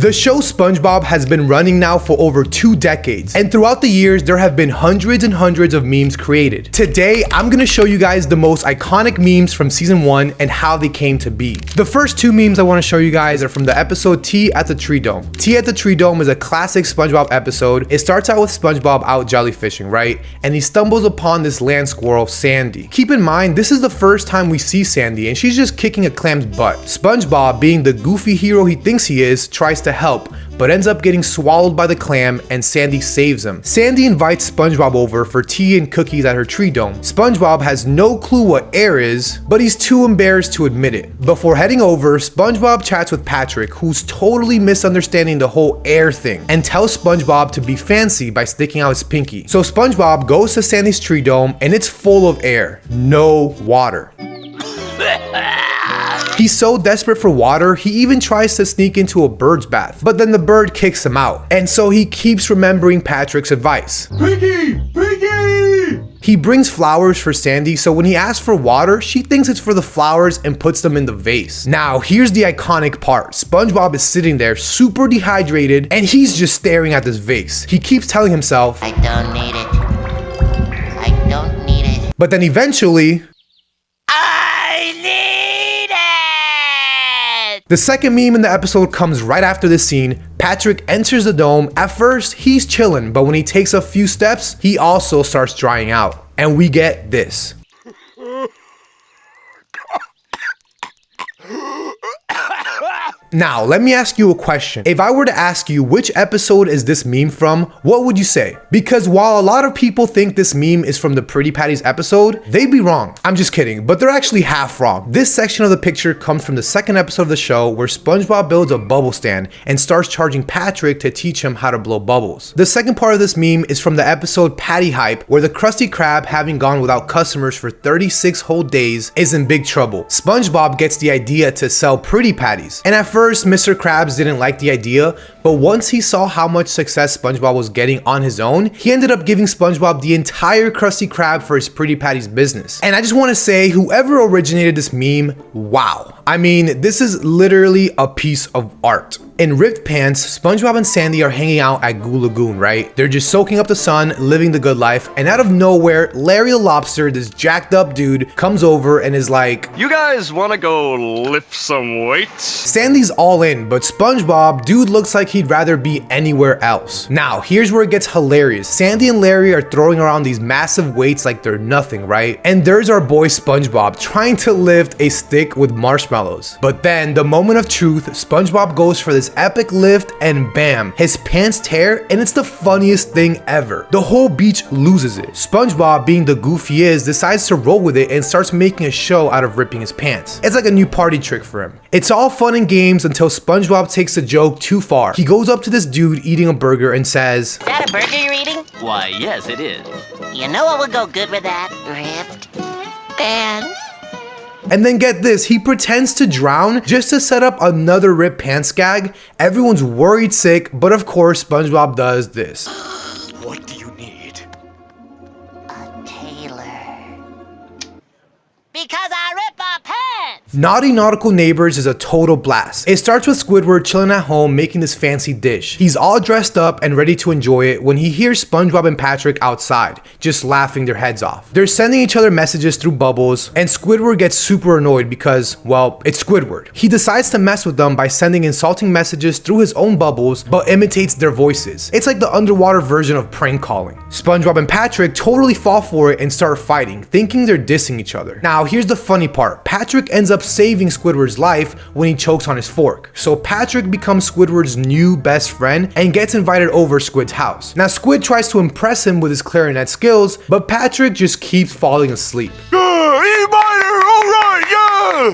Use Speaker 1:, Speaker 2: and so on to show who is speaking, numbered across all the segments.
Speaker 1: The show SpongeBob has been running now for over 2 decades, and throughout the years there have been hundreds and hundreds of memes created. Today I'm gonna show you guys the most iconic memes from season 1 and how they came to be. The first 2 memes I want to show you guys are from the episode Tea at the Tree Dome. Tea at the Tree Dome is a classic SpongeBob episode. It starts out with SpongeBob out jellyfishing, right? And he stumbles upon this land squirrel, Sandy. Keep in mind, this is the first time we see Sandy and she's just kicking a clam's butt. SpongeBob, being the goofy hero he thinks he is, tries to help, but ends up getting swallowed by the clam and Sandy saves him. Sandy invites SpongeBob over for tea and cookies at her tree dome. SpongeBob has no clue what air is, but he's too embarrassed to admit it. Before heading over, SpongeBob chats with Patrick, who's totally misunderstanding the whole air thing, and tells SpongeBob to be fancy by sticking out his pinky. So SpongeBob goes to Sandy's tree dome and it's full of air, no water. He's so desperate for water, he even tries to sneak into a bird's bath, but then the bird kicks him out. And so he keeps remembering Patrick's advice. Pinky! Pinky! He brings flowers for Sandy, so when he asks for water, she thinks it's for the flowers and puts them in the vase. Now, here's the iconic part. SpongeBob is sitting there super dehydrated and he's just staring at this vase. He keeps telling himself, I don't need it. I don't need it. But then eventually, the second meme in the episode comes right after this scene. Patrick enters the dome. At first, he's chilling, but when he takes a few steps, he also starts drying out. And we get this. Now, let me ask you a question. If I were to ask you which episode is this meme from, what would you say? Because while a lot of people think this meme is from the Pretty Patties episode, they'd be wrong. I'm just kidding, but they're actually half wrong. This section of the picture comes from the second episode of the show where SpongeBob builds a bubble stand and starts charging Patrick to teach him how to blow bubbles. The second part of this meme is from the episode Patty Hype, where the Krusty Krab, having gone without customers for 36 whole days, is in big trouble. SpongeBob gets the idea to sell Pretty Patties, and at first Mr. Krabs didn't like the idea, but once he saw how much success SpongeBob was getting on his own, he ended up giving SpongeBob the entire Krusty Krab for his Pretty Patties business. And I just want to say, whoever originated this meme, wow. I mean, this is literally a piece of art. In Ripped Pants, SpongeBob and Sandy are hanging out at Goo Lagoon, right? They're just soaking up the sun, living the good life, and out of nowhere, Larry the Lobster, this jacked up dude, comes over and is like, you guys wanna go lift some weights? Sandy's all in, but SpongeBob, dude looks like he'd rather be anywhere else. Now, here's where it gets hilarious. Sandy and Larry are throwing around these massive weights like they're nothing, right? And there's our boy SpongeBob trying to lift a stick with marshmallows. But then, the moment of truth, SpongeBob goes for this epic lift and bam, his pants tear and it's the funniest thing ever. The whole beach loses it. SpongeBob, being the goof he is, decides to roll with it and starts making a show out of ripping his pants. It's like a new party trick for him. It's all fun and games until SpongeBob takes the joke too far. He goes up to this dude eating a burger and says, is that a burger you're eating?
Speaker 2: Why, yes it is.
Speaker 3: You know what would go good with that? Ripped pants.
Speaker 1: And then get this, he pretends to drown just to set up another ripped pants gag. Everyone's worried sick, but of course SpongeBob does this.
Speaker 2: What do you need?
Speaker 3: A tailor. Because I rip our pants!
Speaker 1: Nautical Neighbors is a total blast. It starts with Squidward chilling at home making this fancy dish. He's all dressed up and ready to enjoy it when he hears SpongeBob and Patrick outside, just laughing their heads off. They're sending each other messages through bubbles, and Squidward gets super annoyed because, well, it's Squidward. He decides to mess with them by sending insulting messages through his own bubbles, but imitates their voices. It's like the underwater version of prank calling. SpongeBob and Patrick totally fall for it and start fighting, thinking they're dissing each other. Now, here's the funny part. Patrick ends up saving Squidward's life when he chokes on his fork. So Patrick becomes Squidward's new best friend and gets invited over Squid's house. Now Squid tries to impress him with his clarinet skills, but Patrick just keeps falling asleep. Yeah, E minor, alright, yeah!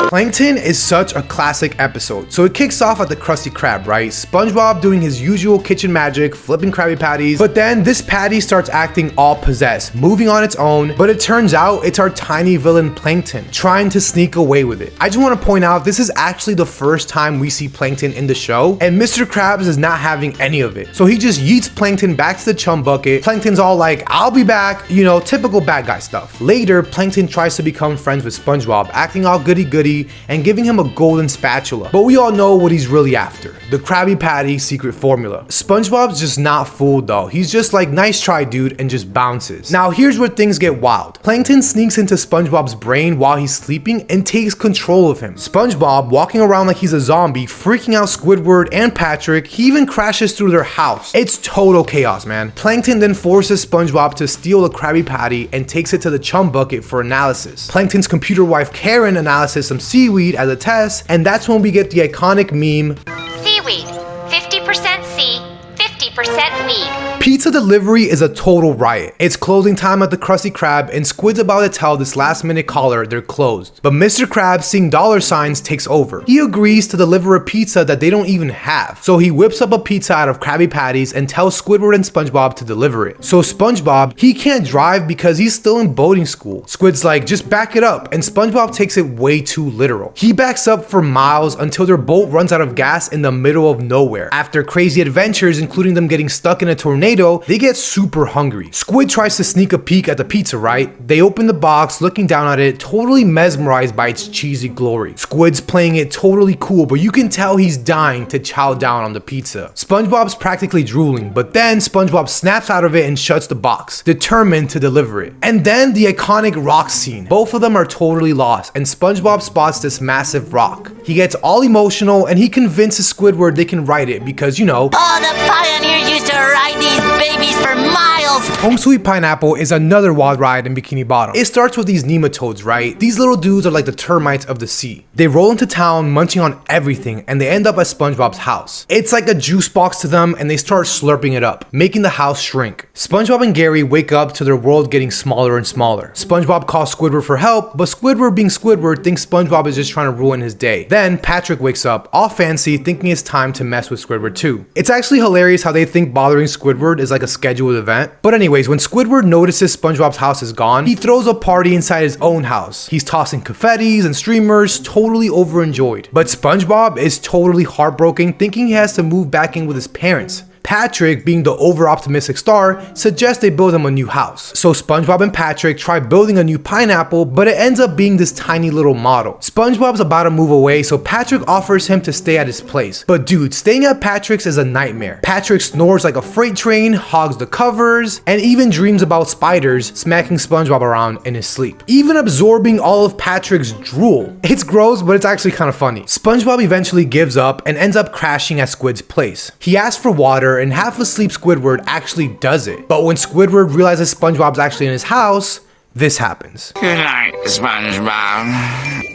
Speaker 1: Plankton is such a classic episode. So it kicks off at the Krusty Krab, right? SpongeBob doing his usual kitchen magic, flipping Krabby Patties, but then this patty starts acting all possessed, moving on its own, but it turns out it's our tiny villain Plankton, trying to sneak away with it. I just want to point out, this is actually the first time we see Plankton in the show, and Mr. Krabs is not having any of it. So he just yeets Plankton back to the chum bucket. Plankton's all like, I'll be back, you know, typical bad guy stuff. Later, Plankton tries to become friends with SpongeBob, acting all goody goody, tree and giving him a golden spatula. But we all know what he's really after, the Krabby Patty secret formula. SpongeBob's just not fooled though. He's just like, nice try dude, and just bounces. Now here's where things get wild. Plankton sneaks into SpongeBob's brain while he's sleeping and takes control of him. SpongeBob, walking around like he's a zombie, freaking out Squidward and Patrick. He even crashes through their house. It's total chaos, man. Plankton then forces SpongeBob to steal a Krabby Patty and takes it to the chum bucket for analysis. Plankton's computer wife Karen analyzes some seaweed as a test, and that's when we get the iconic meme,
Speaker 4: seaweed, 50% sea, 50% weed.
Speaker 1: Pizza delivery is a total riot. It's closing time at the Krusty Krab and Squid's about to tell this last minute caller they're closed. But Mr. Krabs, seeing dollar signs, takes over. He agrees to deliver a pizza that they don't even have. So he whips up a pizza out of Krabby Patties and tells Squidward and SpongeBob to deliver it. So SpongeBob, he can't drive because he's still in boating school. Squid's like, just back it up, and SpongeBob takes it way too literal. He backs up for miles until their boat runs out of gas in the middle of nowhere. After crazy adventures, including them getting stuck in a tornado, they get super hungry. Squid tries to sneak a peek at the pizza, right? They open the box, looking down at it, totally mesmerized by its cheesy glory. Squid's playing it totally cool, but you can tell he's dying to chow down on the pizza. SpongeBob's practically drooling, but then SpongeBob snaps out of it and shuts the box, determined to deliver it. And then the iconic rock scene. Both of them are totally lost, and SpongeBob spots this massive rock. He gets all emotional and he convinces Squidward they can ride it because, you know,
Speaker 3: Oh, the pioneers used to ride these babies for miles.
Speaker 1: Home Sweet Pineapple is another wild ride in Bikini Bottom. It starts with these nematodes, right? These little dudes are like the termites of the sea. They roll into town munching on everything and they end up at SpongeBob's house. It's like a juice box to them and they start slurping it up, making the house shrink. SpongeBob and Gary wake up to their world getting smaller and smaller. SpongeBob calls Squidward for help, but Squidward, being Squidward, thinks SpongeBob is just trying to ruin his day. Then Patrick wakes up, all fancy, thinking it's time to mess with Squidward too. It's actually hilarious how they think bothering Squidward is like a scheduled event. But anyways, when Squidward notices SpongeBob's house is gone, he throws a party inside his own house. He's tossing confettis and streamers, totally overenjoyed. But SpongeBob is totally heartbroken, thinking he has to move back in with his parents. Patrick, being the over-optimistic star, suggests they build him a new house. So SpongeBob and Patrick try building a new pineapple, but it ends up being this tiny little model. SpongeBob's about to move away, so Patrick offers him to stay at his place. But dude, staying at Patrick's is a nightmare. Patrick snores like a freight train, hogs the covers, and even dreams about spiders smacking SpongeBob around in his sleep, even absorbing all of Patrick's drool. It's gross, but it's actually kind of funny. SpongeBob eventually gives up and ends up crashing at Squid's place. He asks for water, and half asleep Squidward actually does it. But when Squidward realizes SpongeBob's actually in his house, this happens.
Speaker 5: Good night, SpongeBob.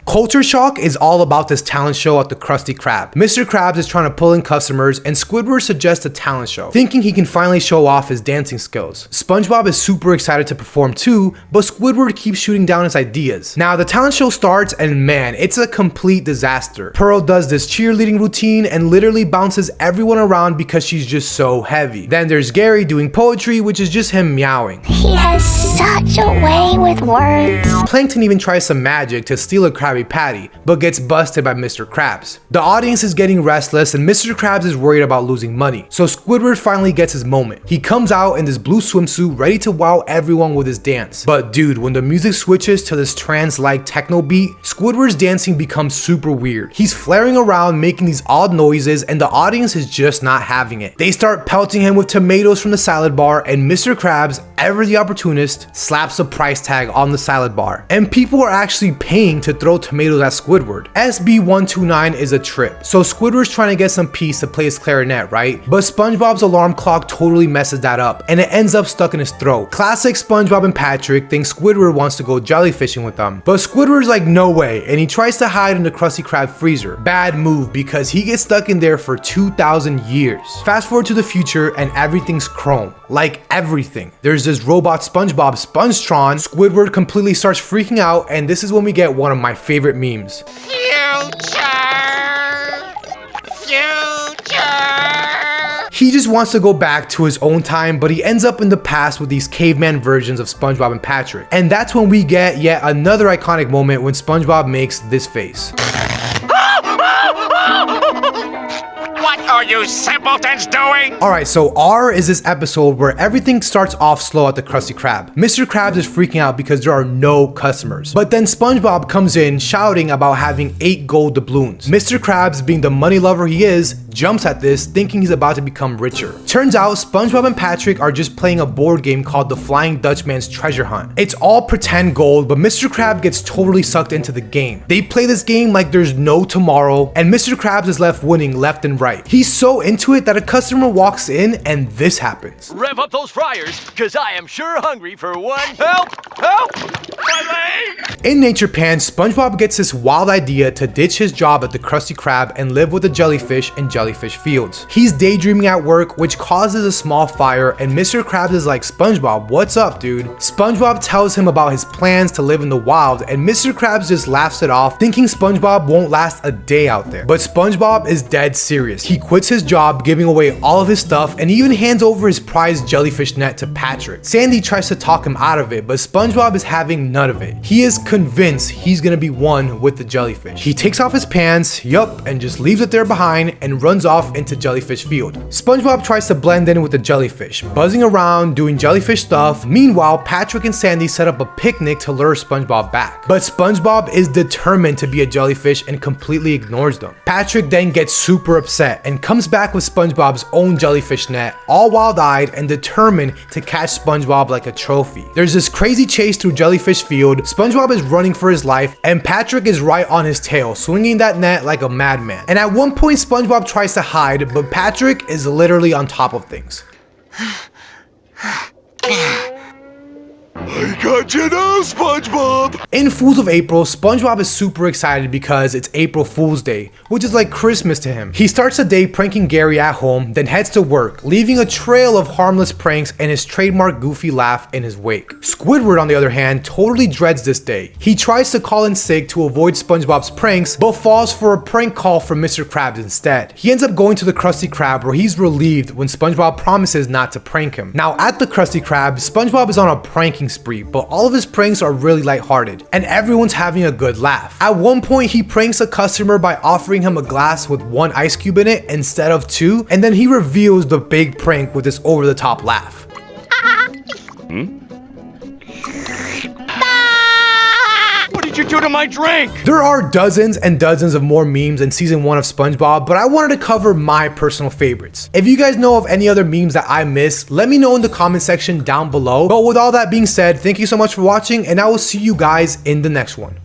Speaker 1: Culture Shock is all about this talent show at the Krusty Krab. Mr. Krabs is trying to pull in customers and Squidward suggests a talent show, thinking he can finally show off his dancing skills. SpongeBob is super excited to perform too, but Squidward keeps shooting down his ideas. Now the talent show starts and man, it's a complete disaster. Pearl does this cheerleading routine and literally bounces everyone around because she's just so heavy. Then there's Gary doing poetry, which is just him meowing.
Speaker 4: He has such a way with words.
Speaker 1: Plankton even tries some magic to steal a Krabby Patty, but gets busted by Mr. Krabs. The audience is getting restless and Mr. Krabs is worried about losing money. So Squidward finally gets his moment. He comes out in this blue swimsuit ready to wow everyone with his dance. But dude, when the music switches to this trance-like techno beat, Squidward's dancing becomes super weird. He's flaring around making these odd noises and the audience is just not having it. They start pelting him with tomatoes from the salad bar and Mr. Krabs, ever the opportunist, slaps a price tag on the salad bar. And people are actually paying to throw tomatoes at Squidward. SB129 is a trip. So Squidward's trying to get some peace to play his clarinet, right? But SpongeBob's alarm clock totally messes that up and it ends up stuck in his throat. Classic SpongeBob and Patrick think Squidward wants to go jellyfishing with them. But Squidward's like, no way, and he tries to hide in the Krusty Krab freezer. Bad move because he gets stuck in there for 2,000 years. Fast forward to the future and everything's chrome. Like everything. There's this robot SpongeBob Spongetron. Squidward completely starts freaking out and this is when we get one of my favorite memes. He just wants to go back to his own time, but he ends up in the past with these caveman versions of SpongeBob and Patrick. And that's when we get yet another iconic moment when SpongeBob makes this face.
Speaker 5: What are are you simpletons doing?
Speaker 1: Alright, so R is this episode where everything starts off slow at the Krusty Krab. Mr. Krabs is freaking out because there are no customers. But then Spongebob comes in shouting about having 8 gold doubloons. Mr. Krabs, being the money lover he is, jumps at this thinking he's about to become richer. Turns out Spongebob and Patrick are just playing a board game called the Flying Dutchman's Treasure Hunt. It's all pretend gold, but Mr. Krab gets totally sucked into the game. They play this game like there's no tomorrow, and Mr. Krabs is left winning left and right. He's so into it that a customer walks in and this happens.
Speaker 6: Rev up those fryers, cause I am sure hungry for one. Help! Help! My leg!
Speaker 1: In Nature Pan, Spongebob gets this wild idea to ditch his job at the Krusty Krab and live with the jellyfish in Jellyfish Fields. He's daydreaming at work, which causes a small fire, and Mr. Krabs is like, SpongeBob, what's up, dude? SpongeBob tells him about his plans to live in the wild, and Mr. Krabs just laughs it off, thinking SpongeBob won't last a day out there. But SpongeBob is dead serious. He quits his job, giving away all of his stuff, and even hands over his prized jellyfish net to Patrick. Sandy tries to talk him out of it, but SpongeBob is having none of it. He is convinced he's gonna be one with the jellyfish. He takes off his pants, yup, and just leaves it there behind and runs off into Jellyfish Field. SpongeBob tries to blend in with the jellyfish, buzzing around, doing jellyfish stuff. Meanwhile, Patrick and Sandy set up a picnic to lure SpongeBob back. But SpongeBob is determined to be a jellyfish and completely ignores them. Patrick then gets super upset and comes back with SpongeBob's own jellyfish net, all wild-eyed and determined to catch SpongeBob like a trophy. There's this crazy chase through Jellyfish Field. SpongeBob is running for his life, and Patrick is right on his tail, swinging that net like a madman. And at one point, SpongeBob tries to hide, but Patrick is literally on top of things.
Speaker 6: I got you now, SpongeBob!
Speaker 1: In Fools of April, SpongeBob is super excited because it's April Fool's Day, which is like Christmas to him. He starts the day pranking Gary at home, then heads to work, leaving a trail of harmless pranks and his trademark goofy laugh in his wake. Squidward, on the other hand, totally dreads this day. He tries to call in sick to avoid SpongeBob's pranks, but falls for a prank call from Mr. Krabs instead. He ends up going to the Krusty Krab, where he's relieved when SpongeBob promises not to prank him. Now at the Krusty Krab, SpongeBob is on a pranking spree, but all of his pranks are really lighthearted, and everyone's having a good laugh. At one point, he pranks a customer by offering him a glass with 1 ice cube in it instead of 2, and then he reveals the big prank with this over-the-top laugh.
Speaker 6: What did you do to my drink?
Speaker 1: There are dozens and dozens of more memes in season 1 of SpongeBob, but I wanted to cover my personal favorites. If you guys know of any other memes that I missed, let me know in the comment section down below. But with all that being said, thank you so much for watching, and I will see you guys in the next one.